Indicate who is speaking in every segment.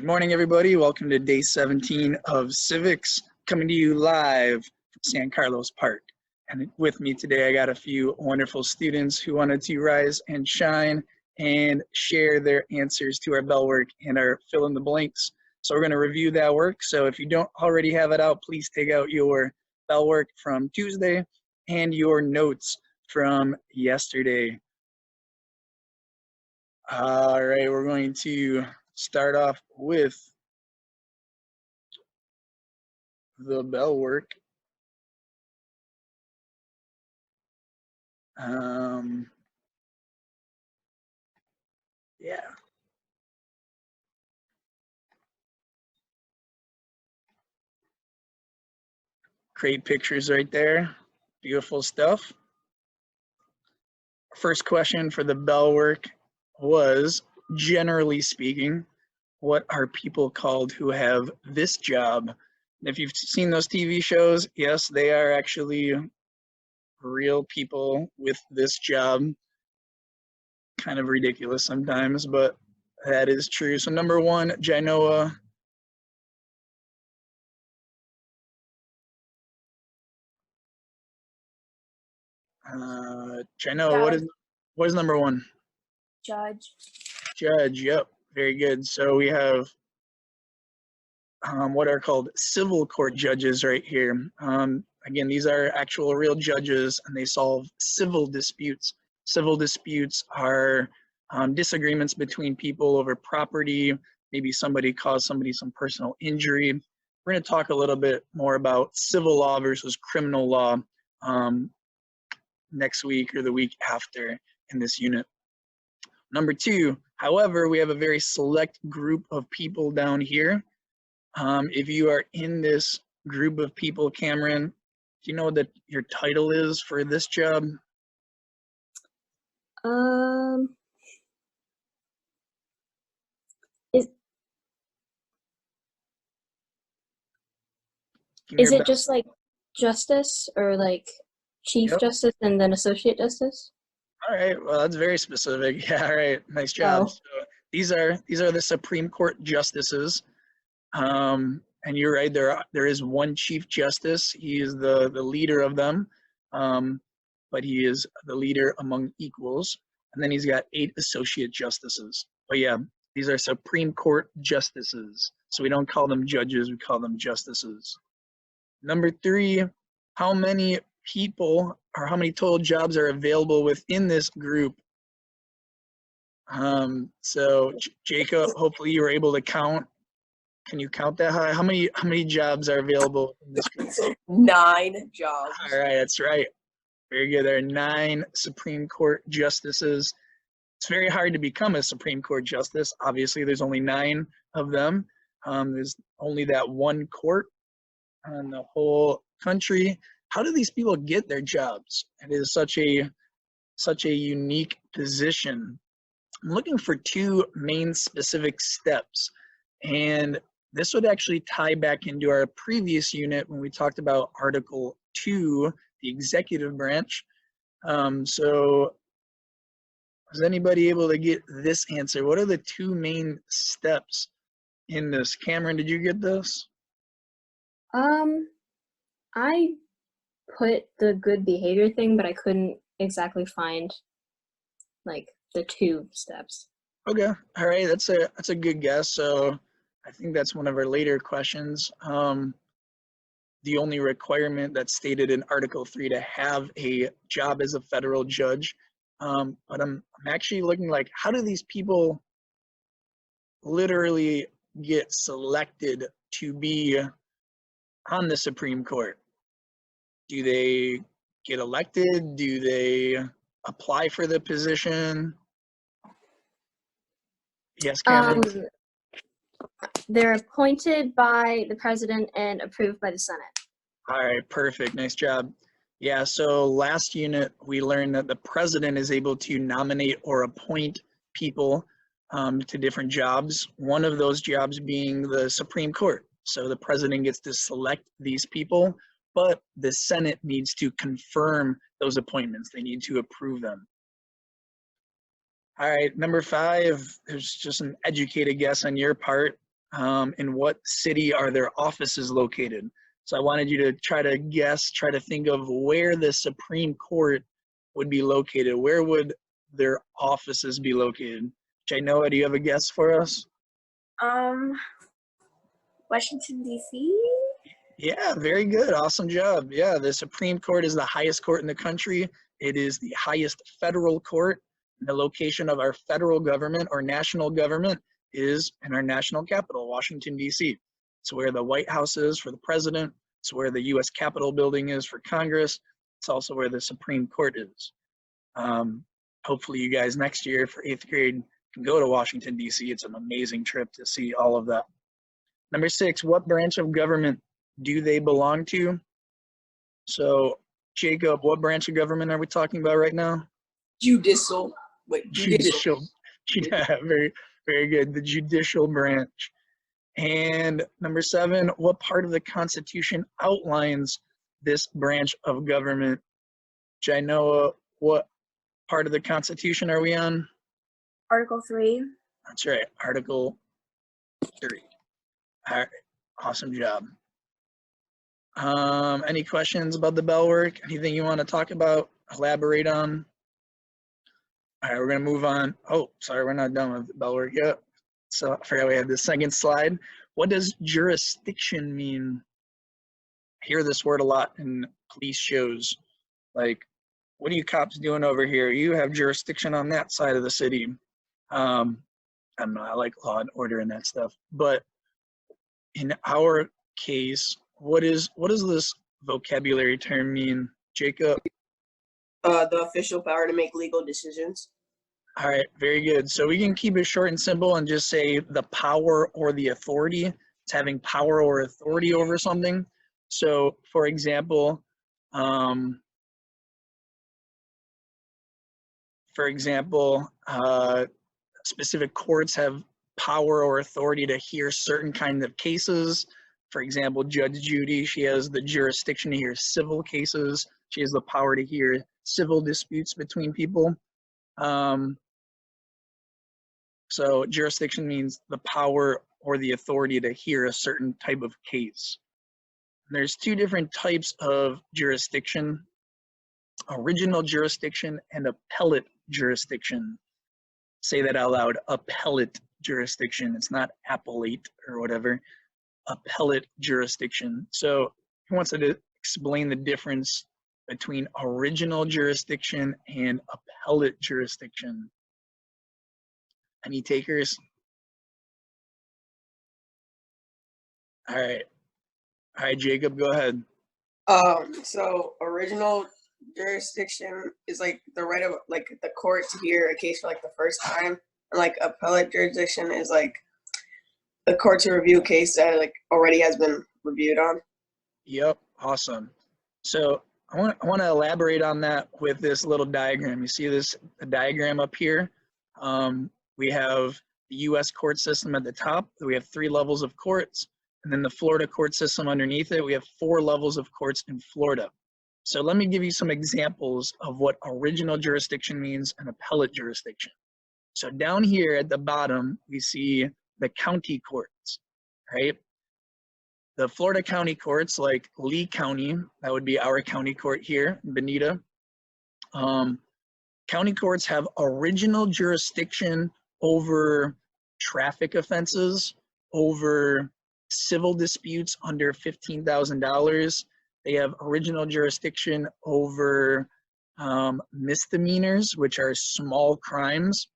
Speaker 1: Good morning, everybody. Welcome to day 17 of Civics, coming to you live from San Carlos Park. And with me today, I got a few wonderful students who wanted to rise and shine and share their answers to our bell work and our fill in the blanks. So we're going to review that work. So if you don't already have it out, please take out your bell work from Tuesday and your notes from yesterday. All right, we're going to start off with the bell work. Yeah. Great pictures right there. Beautiful stuff. First question for the bell work was, generally speaking, what are people called who have this job? If you've seen those TV shows, yes, they are actually real people with this job. Kind of ridiculous sometimes, but that is true. So number one, Genoa. Genoa, what is number one?
Speaker 2: Judge.
Speaker 1: Judge, yep, very good. So we have what are called civil court judges right here. Again, these are actual real judges and they solve civil disputes. Civil disputes are disagreements between people over property. Maybe somebody caused somebody some personal injury. We're going to talk a little bit more about civil law versus criminal law next week or the week after in this unit. Number two, however, we have a very select group of people down here. If you are in this group of people, Cameron, do you know what your title is for this job?
Speaker 2: Is it just like justice or like chief justice and then associate justice?
Speaker 1: All right, well, that's very specific. Yeah, all right, nice job.
Speaker 2: Oh.
Speaker 1: So these are the Supreme Court justices. And you're right, there is one Chief Justice. He is the leader of them, but he is the leader among equals. And then he's got 8 Associate Justices. But yeah, these are Supreme Court justices. So we don't call them judges, we call them justices. Number 3, how many people or how many total jobs are available within this group? So Jacob, hopefully you were able to count. Can you count that high? How many jobs are available in this group?
Speaker 3: 9 jobs.
Speaker 1: All right, that's right. Very good. There are 9 Supreme Court justices. It's very hard to become a Supreme Court justice. Obviously, there's only 9 of them. There's only that one court in the whole country. How do these people get their jobs? It is such a unique position. I'm looking for 2 main specific steps, and this would actually tie back into our previous unit when we talked about Article 2, the executive branch. So is anybody able to get this answer? What are the 2 main steps in this? Cameron, did you get this?
Speaker 2: I put the good behavior thing, but I couldn't exactly find like the 2 steps.
Speaker 1: Okay, all right, that's a good guess. So I think that's one of our later questions. The only requirement that's stated in Article 3 to have a job as a federal judge. But I'm actually looking like, how do these people literally get selected to be on the Supreme Court? Do they get elected? Do they apply for the position? Yes, Cameron?
Speaker 2: They're appointed by the president and approved by the Senate.
Speaker 1: All right, perfect. Nice job. Yeah, so last unit, we learned that the president is able to nominate or appoint people to different jobs. One of those jobs being the Supreme Court. So the president gets to select these people, but the Senate needs to confirm those appointments. They need to approve them. All right, number 5, there's just an educated guess on your part. in what city are their offices located? So I wanted you to try to guess, try to think of where the Supreme Court would be located. Where would their offices be located? Jainoa, do you have a guess for us?
Speaker 4: Washington, D.C.?
Speaker 1: Yeah, very good. Awesome job. Yeah, the Supreme Court is the highest court in the country. It is the highest federal court. The location of our federal government or national government is in our national capital, Washington, D.C. It's where the White House is for the president. It's where the U.S. Capitol building is for Congress. It's also where the Supreme Court is. Hopefully you guys next year for 8th grade can go to Washington, D.C. It's an amazing trip to see all of that. Number 6, what branch of government do they belong to? So, Jacob, what branch of government are we talking about right now?
Speaker 3: Judicial. Wait, judicial.
Speaker 1: Yeah, very, very good. The judicial branch. And number 7, what part of the Constitution outlines this branch of government? Jainoa, what part of the Constitution are we on?
Speaker 4: Article 3.
Speaker 1: That's right, Article 3. All right, awesome job. Any questions about the bell work? Anything you want to talk about, elaborate on? All right, we're gonna move on. Oh, sorry, we're not done with the bell work yet. So I forgot we had the second slide. What does jurisdiction mean? I hear this word a lot in police shows. Like, what are you cops doing over here? You have jurisdiction on that side of the city. I don't know, I like law and order and that stuff. But in our case, what does this vocabulary term mean, Jacob?
Speaker 3: The official power to make legal decisions.
Speaker 1: All right, very good. So we can keep it short and simple and just say the power or the authority. It's having power or authority over something. So, for example, specific courts have power or authority to hear certain kinds of cases. For example, Judge Judy, she has the jurisdiction to hear civil cases. She has the power to hear civil disputes between people. So jurisdiction means the power or the authority to hear a certain type of case. And there's 2 different types of jurisdiction: original jurisdiction and appellate jurisdiction. Say that out loud, appellate jurisdiction. It's not appellate or whatever, appellate jurisdiction. So he wants to explain the difference between original jurisdiction and appellate jurisdiction. Any takers? All right, Jacob, go ahead.
Speaker 3: So original jurisdiction is like the right of like the court to hear a case for like the first time, and like appellate jurisdiction is like the court to review a case that like already has been reviewed on.
Speaker 1: Yep, awesome. So I want to elaborate on that with this little diagram. You see this diagram up here? We have the U.S. court system at the top. We have 3 levels of courts. And then the Florida court system underneath it, we have 4 levels of courts in Florida. So let me give you some examples of what original jurisdiction means and appellate jurisdiction. So down here at the bottom, we see the county courts, right? The Florida county courts, like Lee County, that would be our county court here in Bonita. County courts have original jurisdiction over traffic offenses, over civil disputes under $15,000. They have original jurisdiction over misdemeanors, which are small crimes.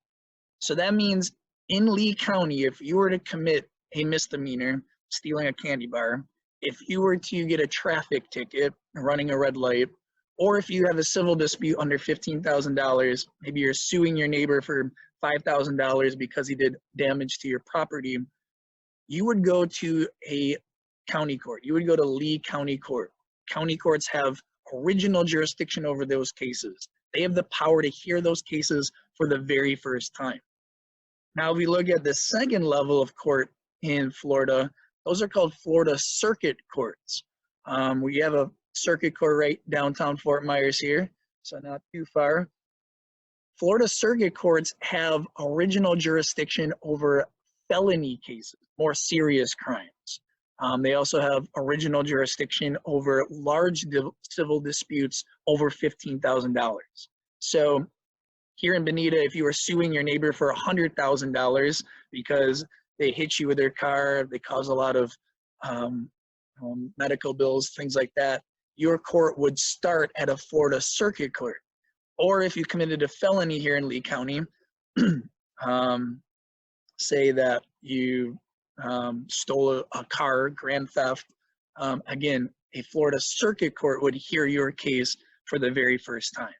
Speaker 1: So that means in Lee County, if you were to commit a misdemeanor, stealing a candy bar, if you were to get a traffic ticket, running a red light, or if you have a civil dispute under $15,000, maybe you're suing your neighbor for $5,000 because he did damage to your property, you would go to a county court. You would go to Lee County Court. County courts have original jurisdiction over those cases. They have the power to hear those cases for the very first time. Now, if we look at the second level of court in Florida, those are called Florida Circuit Courts. We have a circuit court right downtown Fort Myers here, so not too far. Florida Circuit Courts have original jurisdiction over felony cases, more serious crimes. They also have original jurisdiction over large civil disputes over $15,000. So here in Bonita, if you were suing your neighbor for $100,000 because they hit you with their car, they cause a lot of medical bills, things like that, your court would start at a Florida Circuit Court. Or if you committed a felony here in Lee County, say that you stole a car, grand theft, again, a Florida Circuit Court would hear your case for the very first time.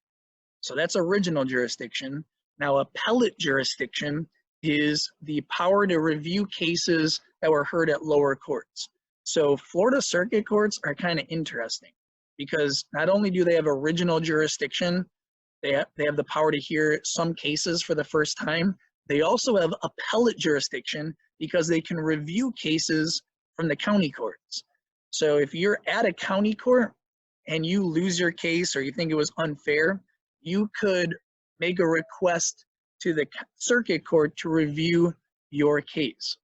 Speaker 1: So that's original jurisdiction. Now, appellate jurisdiction is the power to review cases that were heard at lower courts. So Florida Circuit Courts are kind of interesting because not only do they have original jurisdiction, they have the power to hear some cases for the first time, they also have appellate jurisdiction because they can review cases from the county courts. So if you're at a county court and you lose your case or you think it was unfair, you could make a request to the circuit court to review your case.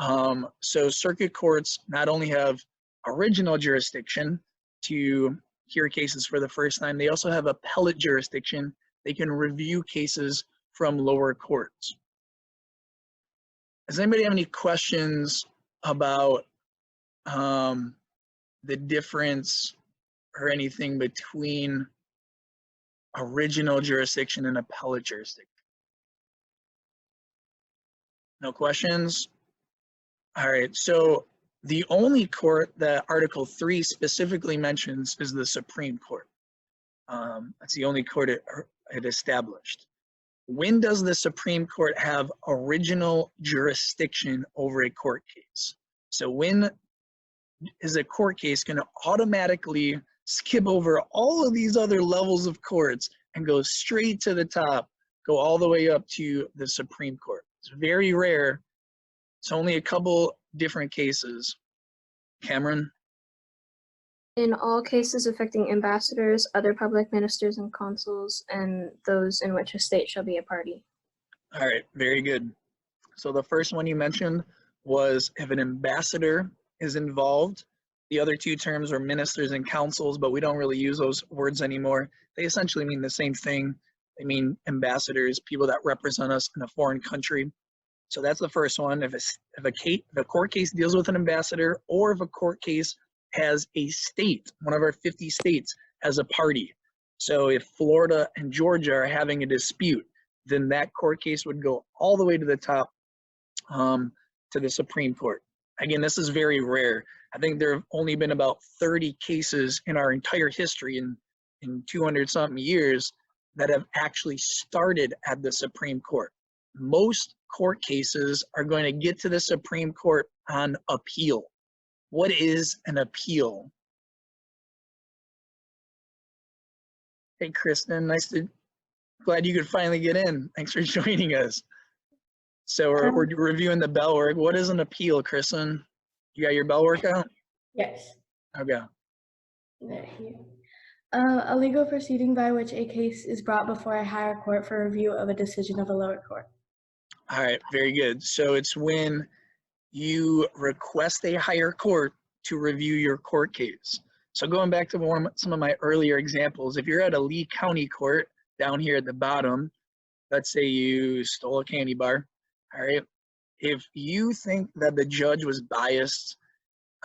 Speaker 1: So circuit courts not only have original jurisdiction to hear cases for the first time, they also have appellate jurisdiction. They can review cases from lower courts. Does anybody have any questions about the difference or anything between original jurisdiction and appellate jurisdiction? No questions? All right, so the only court that Article 3 specifically mentions is the Supreme Court. That's the only court it established. When does the Supreme Court have original jurisdiction over a court case? So when is a court case going to automatically skip over all of these other levels of courts and go straight to the top, go all the way up to the Supreme Court? It's very rare. It's only a couple different cases. Cameron?
Speaker 2: In all cases affecting ambassadors, other public ministers and consuls, and those in which a state shall be a party.
Speaker 1: All right, very good. So the first one you mentioned was if an ambassador is involved. The other two terms are ministers and consuls, but we don't really use those words anymore. They essentially mean the same thing. They mean ambassadors, people that represent us in a foreign country. So that's the first one. If a court case deals with an ambassador, or if a court case has a state, one of our 50 states, as a party. So if Florida and Georgia are having a dispute, then that court case would go all the way to the top to the Supreme Court. Again, this is very rare. I think there have only been about 30 cases in our entire history in 200-something years that have actually started at the Supreme Court. Most court cases are going to get to the Supreme Court on appeal. What is an appeal? Hey, Kristen, glad you could finally get in. Thanks for joining us. So we're reviewing the bell work. What is an appeal, Kristen? You got your bell work out?
Speaker 5: Yes.
Speaker 1: Okay.
Speaker 5: There you go. A legal proceeding by which a case is brought before a higher court for review of a decision of a lower court.
Speaker 1: All right, very good. So it's when you request a higher court to review your court case. So going back to some of my earlier examples, if you're at a Lee County court down here at the bottom, let's say you stole a candy bar, all right? If you think that the judge was biased,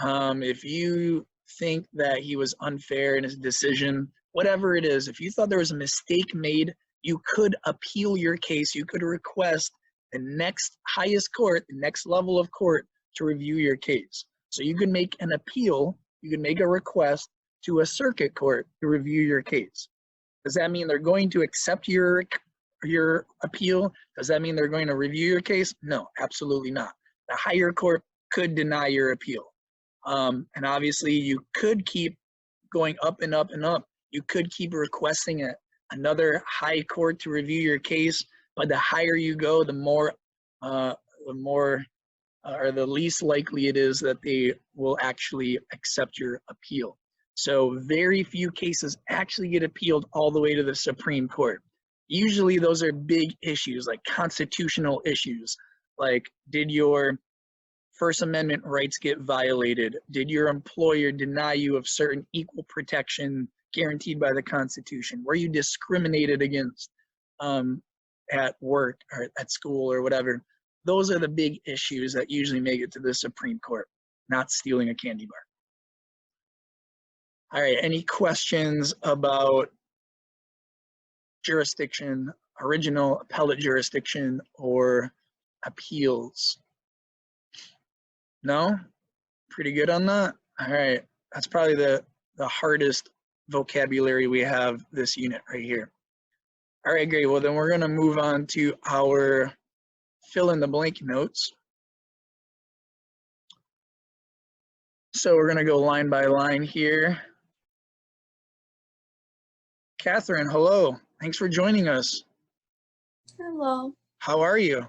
Speaker 1: if you think that he was unfair in his decision, whatever it is, if you thought there was a mistake made, you could appeal your case. You could request the next highest court, the next level of court to review your case. So you can make an appeal, you can make a request to a circuit court to review your case. Does that mean they're going to accept your appeal? Does that mean they're going to review your case? No, absolutely not. The higher court could deny your appeal. And obviously you could keep going up and up and up. You could keep requesting another high court to review your case, but the higher you go, the more or the least likely it is that they will actually accept your appeal. So very few cases actually get appealed all the way to the Supreme Court. Usually those are big issues like constitutional issues, Like, did your First Amendment rights get violated? Did your employer deny you of certain equal protection guaranteed by the Constitution? Were you discriminated against at work or at school or whatever? Those are the big issues that usually make it to the Supreme Court, not stealing a candy bar. All right, any questions about jurisdiction, original appellate jurisdiction, or appeals? No? Pretty good on that? All right, that's probably the hardest vocabulary we have this unit right here. All right, great. Well, then we're going to move on to our fill in the blank notes. So we're going to go line by line here. Catherine, hello. Thanks for joining us.
Speaker 4: Hello.
Speaker 1: How are you?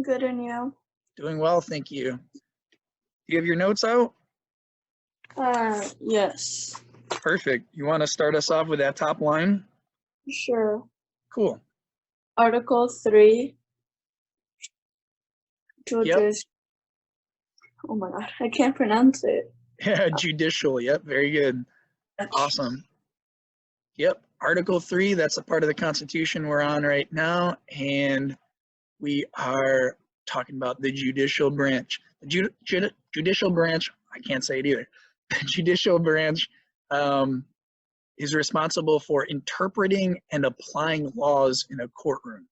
Speaker 4: Good, and you?
Speaker 1: Doing well, thank you. Do you have your notes out?
Speaker 4: Yes.
Speaker 1: Perfect. You want to start us off with that top line?
Speaker 4: Sure.
Speaker 1: Cool.
Speaker 4: Article 3.
Speaker 1: Yep.
Speaker 4: Oh my god, I can't pronounce it.
Speaker 1: Yeah, judicial. Yep, very good. Awesome. Yep, Article 3, that's a part of the Constitution we're on right now, and we are talking about the judicial branch. The judicial branch, I can't say it either. The judicial branch is responsible for interpreting and applying laws in a courtroom.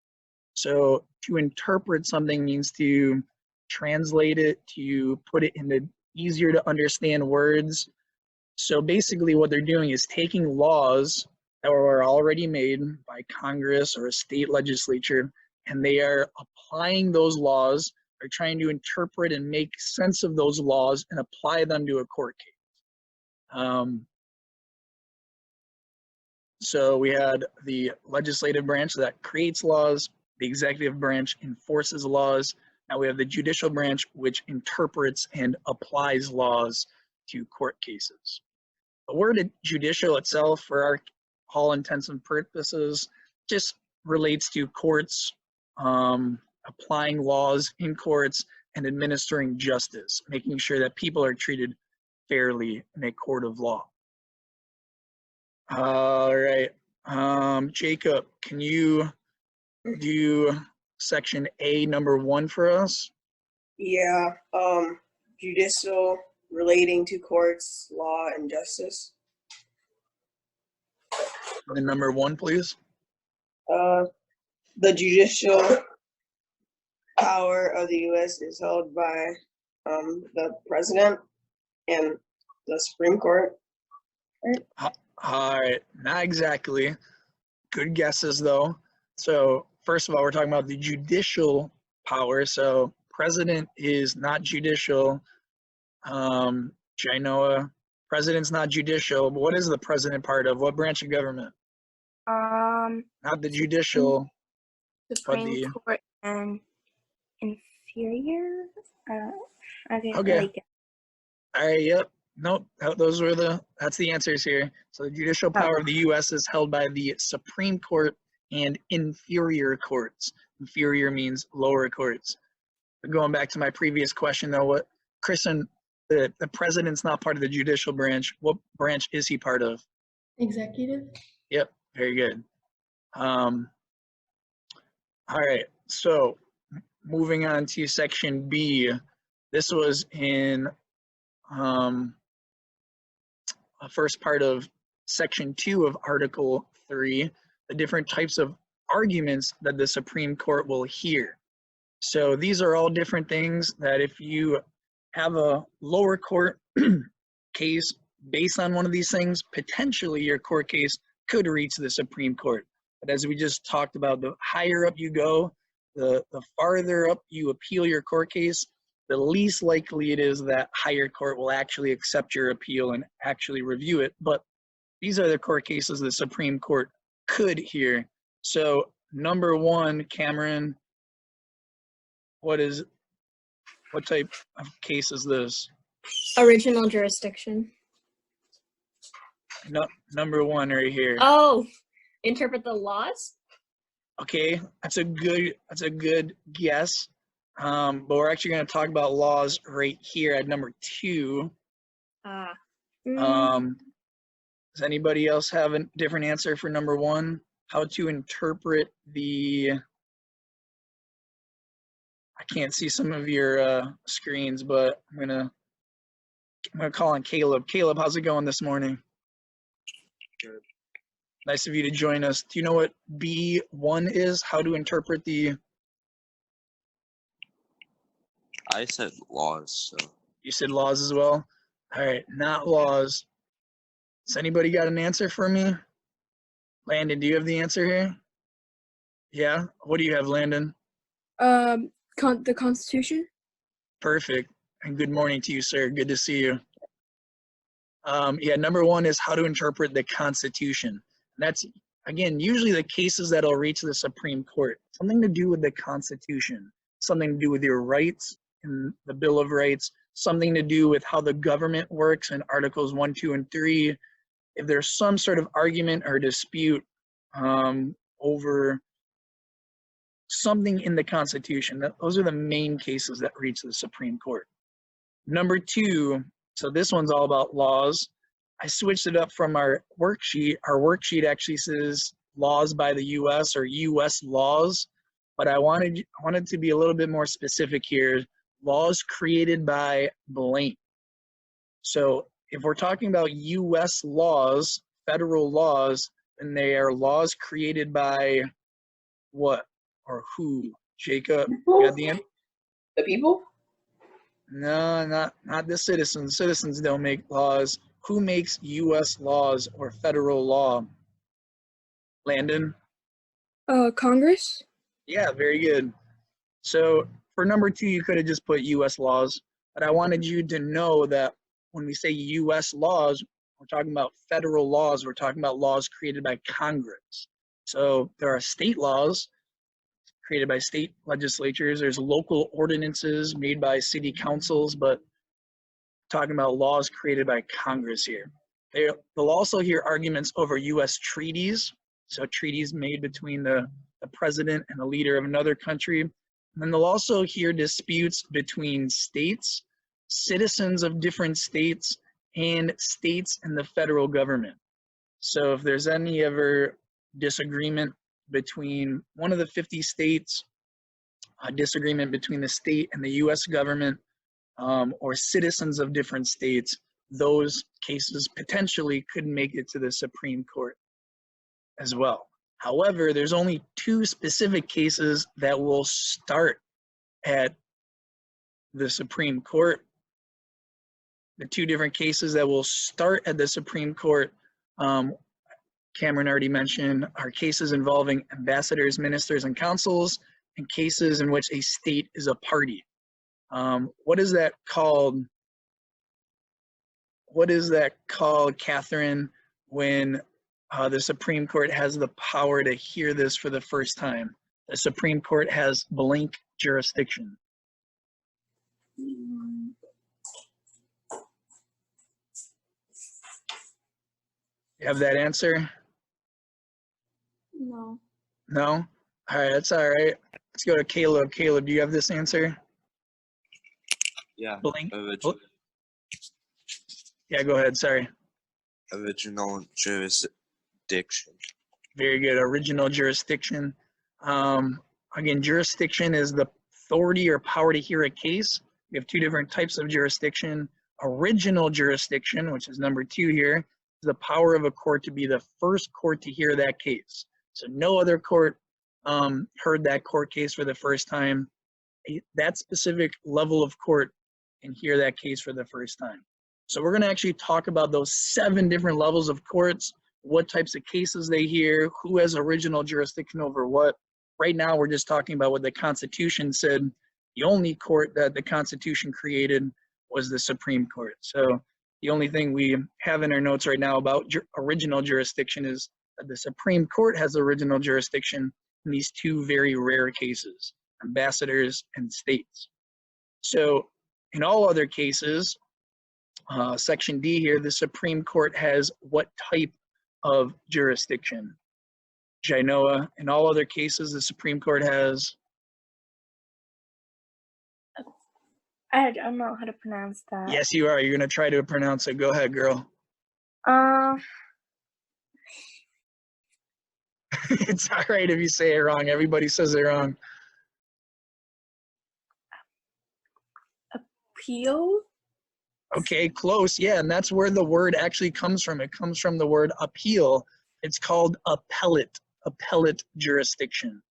Speaker 1: So to interpret something means to translate it, to put it into easier to understand words. So basically what they're doing is taking laws that were already made by Congress or a state legislature, and they are applying those laws. They're trying to interpret and make sense of those laws and apply them to a court case. So we had the legislative branch that creates laws, the executive branch enforces laws. Now we have the judicial branch, which interprets and applies laws to court cases. The word judicial itself, for all intents and purposes, just relates to courts applying laws in courts and administering justice, making sure that people are treated fairly in a court of law. All right, Jacob, can you do section A, number 1 for us?
Speaker 3: Yeah. Judicial, relating to courts, law, and justice.
Speaker 1: And then number 1, please.
Speaker 3: The judicial power of the U.S. is held by the president and the Supreme Court.
Speaker 1: All right, not exactly. Good guesses though. So first of all, we're talking about the judicial power. So president is not judicial. Jainoa, president's not judicial. But what is the president part of? What branch of government? Not the judicial.
Speaker 4: Supreme Court and inferior.
Speaker 1: Okay. All right. Yep. Nope. Those were that's the answers here. So the judicial power of the U.S. is held by the Supreme Court and inferior courts. Inferior means lower courts. But going back to my previous question, though, Kristen, the president's not part of the judicial branch. What branch is he part of?
Speaker 5: Executive.
Speaker 1: Yep. Very good. All right. So moving on to section B. This was in a first part of section 2 of Article 3, the different types of arguments that the Supreme Court will hear. So these are all different things that if you have a lower court case based on one of these things, potentially your court case could reach the Supreme Court. But as we just talked about, the higher up you go, the farther up you appeal your court case, the least likely it is that higher court will actually accept your appeal and actually review it. But these are the court cases the Supreme Court could hear. So number 1, Cameron, what type of case is this?
Speaker 2: Original jurisdiction.
Speaker 1: No, number 1 right here.
Speaker 2: Oh, interpret the laws?
Speaker 1: Okay, that's a good guess. but we're actually going to talk about laws right here at number 2.
Speaker 2: Ah.
Speaker 1: Does anybody else have a different answer for number 1? How to interpret the, I can't see some of your screens, but I'm gonna call on Caleb. Caleb, how's it going this morning?
Speaker 6: Good.
Speaker 1: Nice of you to join us. Do you know what B1 is? How to interpret the,
Speaker 6: I said laws, so
Speaker 1: you said laws as well? All right, not laws. Does anybody got an answer for me? Landon, do you have the answer here? Yeah? What do you have, Landon?
Speaker 7: The Constitution.
Speaker 1: Perfect. And good morning to you, sir. Good to see you. Yeah, number 1 is how to interpret the Constitution. That's, again, usually the cases that'll reach the Supreme Court. Something to do with the Constitution, something to do with your rights in the Bill of Rights, something to do with how the government works in Articles 1, 2, and 3. If there's some sort of argument or dispute over something in the Constitution, those are the main cases that reach the Supreme Court. Number 2, so this one's all about laws. I switched it up from our worksheet. Our worksheet actually says laws by the U.S. or U.S. laws, but I wanted to be a little bit more specific here. Laws created by blank. So if we're talking about U.S. laws, federal laws, then they are laws created by what or who? Jacob, you got the answer?
Speaker 3: The people?
Speaker 1: No, not the citizens. Citizens don't make laws. Who makes U.S. laws or federal law? Landon?
Speaker 7: Congress.
Speaker 1: Yeah, very good. So for number 2, you could have just put U.S. laws, but I wanted you to know that when we say U.S. laws, we're talking about federal laws. We're talking about laws created by Congress. So there are state laws created by state legislatures. There's local ordinances made by city councils, but talking about laws created by Congress here. They'll also hear arguments over U.S. treaties, so treaties made between the president and the leader of another country. And then they'll also hear disputes between states, citizens of different states, and states and the federal government. So if there's any ever disagreement between one of the 50 states, a disagreement between the state and the U.S. government, or citizens of different states, those cases potentially could make it to the Supreme Court as well. However, there's only 2 specific cases that will start at the Supreme Court. The 2 different cases that will start at the Supreme Court, Cameron already mentioned, are cases involving ambassadors, ministers, and consuls, and cases in which a state is a party. What is that called? What is that called, Catherine, when the Supreme Court has the power to hear this for the first time? The Supreme Court has blank jurisdiction.
Speaker 4: Mm,
Speaker 1: You have that answer?
Speaker 4: No.
Speaker 1: No? All right, that's all right. Let's go to Caleb. Caleb, do you have this answer?
Speaker 6: yeah.
Speaker 1: Blank.
Speaker 6: Original,
Speaker 1: Yeah, go ahead. Sorry.
Speaker 6: original jurisdiction.
Speaker 1: Very good. Original jurisdiction. Again, jurisdiction is the authority or power to hear a case. We have 2 different types of jurisdiction. Original jurisdiction, which is number 2 here, is the power of a court to be the first court to hear that case. So no other court heard that court case for the first time. That specific level of court can hear that case for the first time. So we're going to actually talk about those 7 different levels of courts, what types of cases they hear, who has original jurisdiction over what. Right now, we're just talking about what the Constitution said. The only court that the Constitution created was the Supreme Court. So the only thing we have in our notes right now about original jurisdiction is that the Supreme Court has original jurisdiction in these 2 very rare cases, ambassadors and states. So in all other cases, Section D here, the Supreme Court has what type of jurisdiction? Jainoa, in all other cases, the Supreme Court has
Speaker 4: I don't know how to pronounce that.
Speaker 1: Yes, you are. You're going to try to pronounce it. Go ahead, girl. It's all right if you say it wrong. Everybody says it wrong.
Speaker 4: Peel?
Speaker 1: Okay, close. Yeah, and that's where the word actually comes from. It comes from the word appeal. It's called appellate jurisdiction.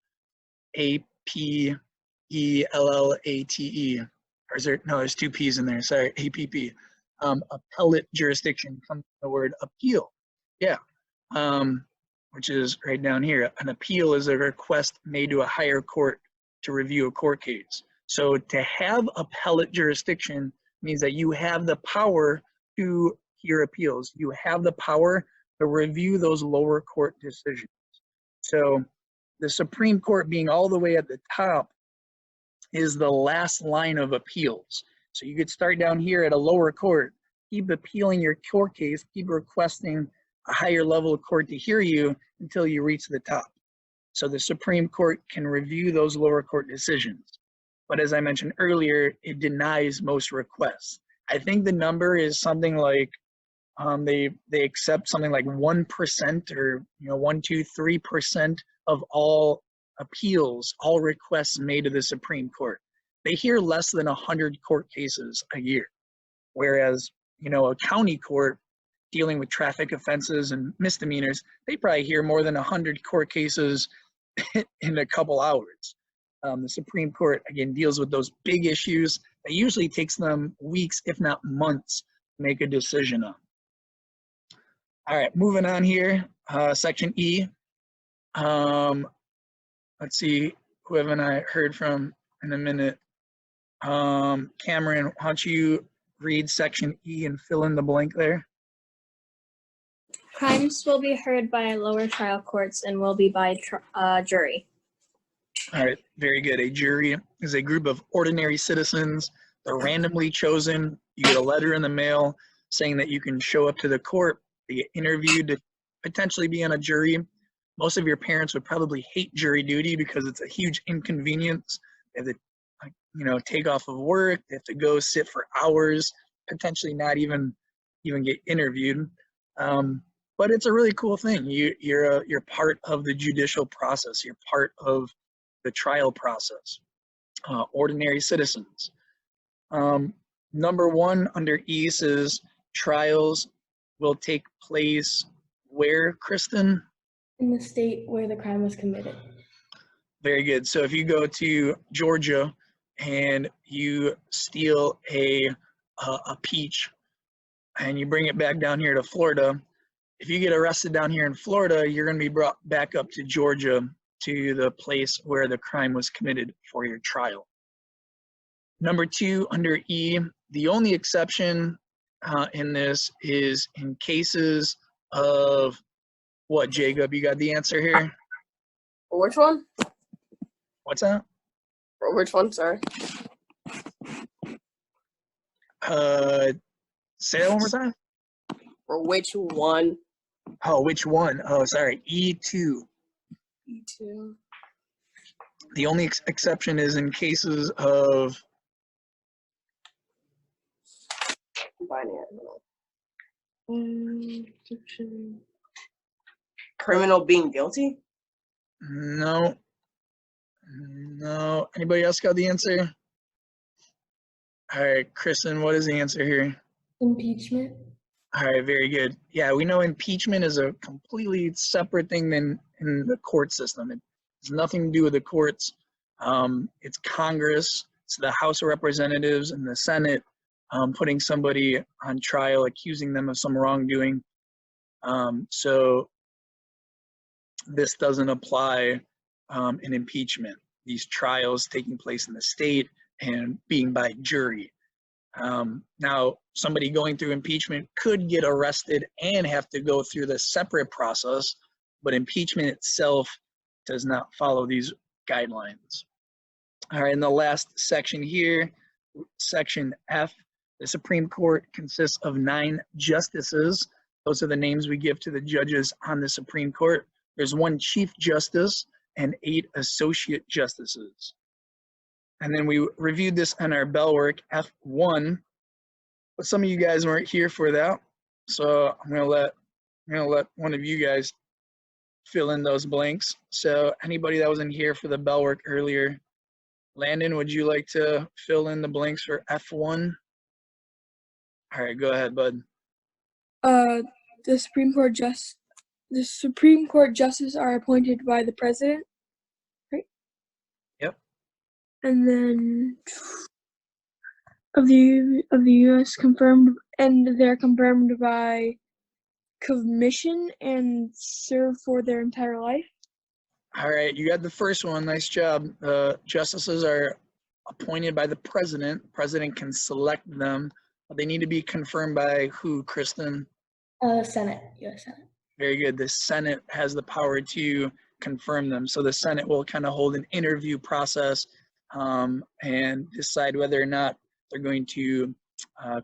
Speaker 1: APELLATE. Or is there, no, there's two P's in there. Sorry, APP. Appellate jurisdiction comes from the word appeal. Yeah, which is right down here. An appeal is a request made to a higher court to review a court case. So to have appellate jurisdiction means that you have the power to hear appeals. You have the power to review those lower court decisions. So the Supreme Court being all the way at the top is the last line of appeals. So you could start down here at a lower court, keep appealing your court case, keep requesting a higher level of court to hear you until you reach the top. So the Supreme Court can review those lower court decisions. But as I mentioned earlier, it denies most requests. I think the number is something like they accept something like 1% or 1, 2, 3% of all appeals, all requests made to the Supreme Court. They hear less than 100 court cases a year, whereas a county court dealing with traffic offenses and misdemeanors, they probably hear more than 100 court cases in a couple hours. The Supreme Court, again, deals with those big issues that usually takes them weeks, if not months, to make a decision on. All right, moving on here, Section E. Let's see, who haven't I heard from in a minute? Cameron, why don't you read Section E and fill in the blank there?
Speaker 2: Crimes will be heard by lower trial courts and will be by jury.
Speaker 1: All right, very good. A jury is a group of ordinary citizens. They're randomly chosen. You get a letter in the mail saying that you can show up to the court, they get interviewed to potentially be on a jury. Most of your parents would probably hate jury duty because it's a huge inconvenience. They have to, take off of work. They have to go sit for hours, potentially not even get interviewed. But it's a really cool thing. You're part of the judicial process. You're part of the trial process. Ordinary citizens. Number 1 under E says trials will take place where, Kristen?
Speaker 5: In the state where the crime was committed.
Speaker 1: Very good. So if you go to Georgia and you steal a peach and you bring it back down here to Florida, if you get arrested down here in Florida, you're going to be brought back up to Georgia to the place where the crime was committed for your trial. Number 2 under E, the only exception in this is in cases of what, Jacob? You got the answer here?
Speaker 3: Which one?
Speaker 1: What's that?
Speaker 3: Or which one? Sorry.
Speaker 1: Say that one more time.
Speaker 3: Or which one?
Speaker 1: Oh, which one? Oh, sorry. E2.
Speaker 3: E2.
Speaker 1: The only exception is in cases of
Speaker 3: Criminal being guilty?
Speaker 1: no. Anybody else got the answer? All right, Kristen, what is the answer here?
Speaker 5: Impeachment.
Speaker 1: All right, very good. Yeah, we know impeachment is a completely separate thing than in the court system. It has nothing to do with the courts. It's Congress, it's the House of Representatives and the Senate putting somebody on trial, accusing them of some wrongdoing. So this doesn't apply in impeachment. These trials taking place in the state and being by jury. Now, somebody going through impeachment could get arrested and have to go through the separate process, but impeachment itself does not follow these guidelines. All right, in the last section here, section F, the Supreme Court consists of 9 justices. Those are the names we give to the judges on the Supreme Court. There's 1 Chief Justice and 8 Associate Justices. and then we reviewed this on our bell work F1, but some of you guys weren't here for that, so I'm gonna let one of you guys fill in those blanks. So anybody that wasn't here for the bell work earlier, Landon, would you like to fill in the blanks for F1? All right, go ahead, bud.
Speaker 7: The Supreme Court justices are appointed by the president, right?
Speaker 1: Yep.
Speaker 7: And then of the U.S. confirmed, and they're confirmed by commission and serve for their entire life.
Speaker 1: All right, you got the first one. Nice job. Justices are appointed by the president. President can select them. But they need to be confirmed by who, Kristen?
Speaker 5: Senate, U.S. Senate.
Speaker 1: Very good. The Senate has the power to confirm them. So the Senate will kind of hold an interview process and decide whether or not they're going to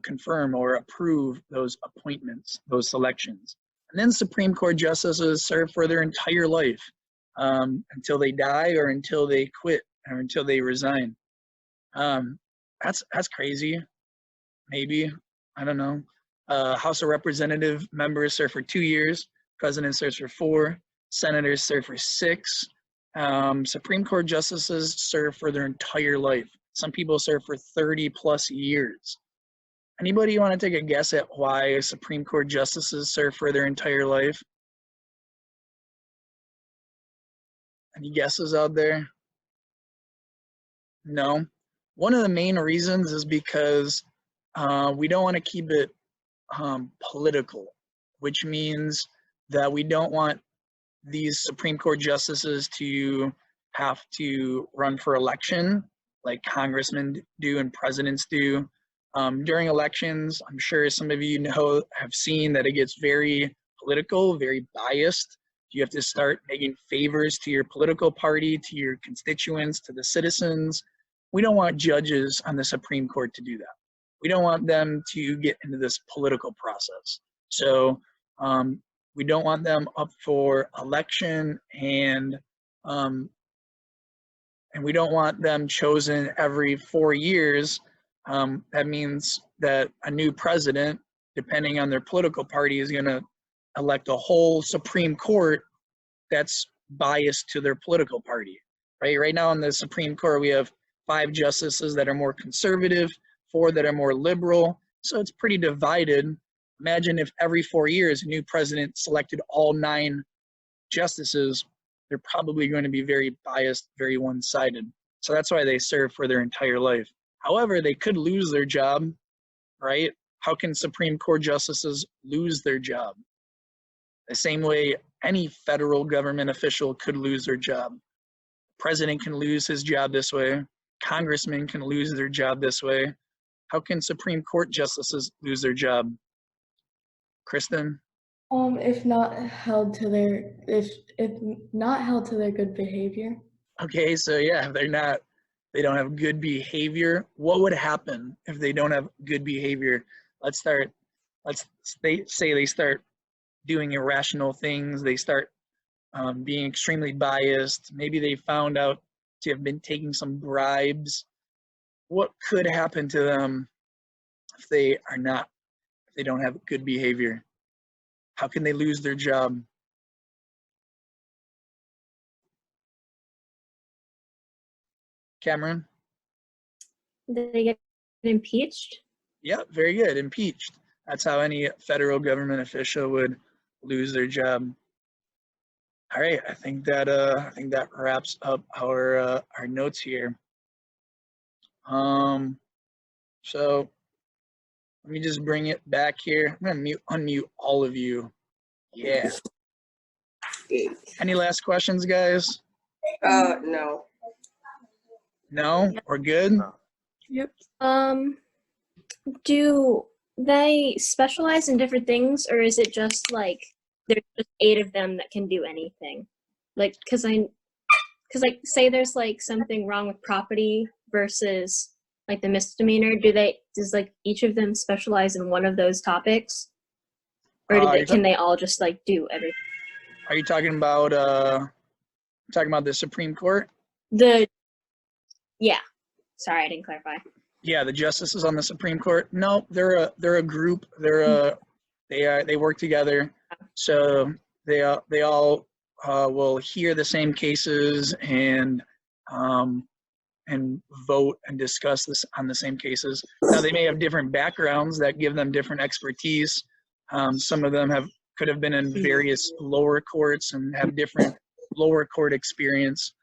Speaker 1: confirm or approve those appointments, those selections. And then Supreme Court justices serve for their entire life until they die or until they quit or until they resign. That's crazy. Maybe, I don't know. House of Representative members serve for 2 years. President serves for 4. Senators serve for 6. Supreme Court justices serve for their entire life. Some people serve for 30 plus years. Anybody want to take a guess at why Supreme Court justices serve for their entire life? Any guesses out there? No. One of the main reasons is because we don't want to keep it political, which means that we don't want these Supreme Court justices to have to run for election like congressmen do and presidents do. During elections, I'm sure some of you have seen that it gets very political, very biased. You have to start making favors to your political party, to your constituents, to the citizens. We don't want judges on the Supreme Court to do that. We don't want them to get into this political process. So we don't want them up for election, and we don't want them chosen every 4 years. That means that a new president, depending on their political party, is going to elect a whole Supreme Court that's biased to their political party. Right now in the Supreme Court, we have 5 justices that are more conservative, 4 that are more liberal. So it's pretty divided. Imagine if every 4 years a new president selected all 9 justices, they're probably going to be very biased, very one-sided. So that's why they serve for their entire life. However, they could lose their job, right? How can Supreme Court justices lose their job? The same way any federal government official could lose their job. President can lose his job this way. Congressmen can lose their job this way. How can Supreme Court justices lose their job? Kristen?
Speaker 5: If not held to their good behavior.
Speaker 1: Okay, so yeah, they don't have good behavior. What would happen if they don't have good behavior? Let's say they start doing irrational things. They start being extremely biased. Maybe they found out to have been taking some bribes. What could happen to them if they don't have good behavior? How can they lose their job? Cameron?
Speaker 2: They get impeached?
Speaker 1: Yeah, very good. Impeached. That's how any federal government official would lose their job. All right, I think that wraps up our notes here. So let me just bring it back here. I'm gonna unmute all of you. Yeah. Any last questions, guys?
Speaker 3: No.
Speaker 1: No? We're good?
Speaker 7: Yep.
Speaker 2: Do they specialize in different things, or is it just like there's just 8 of them that can do anything? Like, cause like say there's like something wrong with property versus like the misdemeanor. Does like each of them specialize in one of those topics, or can they all just like do everything?
Speaker 1: Are you talking about the Supreme Court?
Speaker 2: Yeah. Sorry, I didn't clarify.
Speaker 1: Yeah, the justices on the Supreme Court. No, they're a group. They work together. So they all will hear the same cases and vote and discuss this on the same cases. Now they may have different backgrounds that give them different expertise. Some of them could have been in various lower courts and have different lower court experience.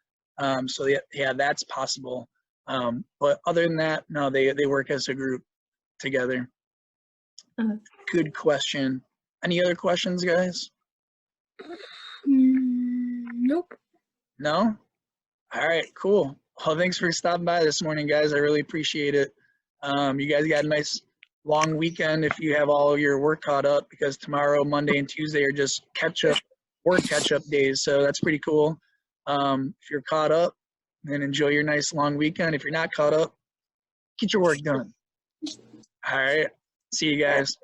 Speaker 1: So yeah, that's possible. But other than that, no, they work as a group together. Good question. Any other questions, guys?
Speaker 7: Nope.
Speaker 1: No? All right, cool. Well, thanks for stopping by this morning, guys. I really appreciate it. You guys got a nice long weekend if you have all your work caught up, because tomorrow, Monday, and Tuesday are just work catch-up days. So that's pretty cool. If you're caught up, then enjoy your nice long weekend. If you're not caught up, get your work done. All right. See you guys.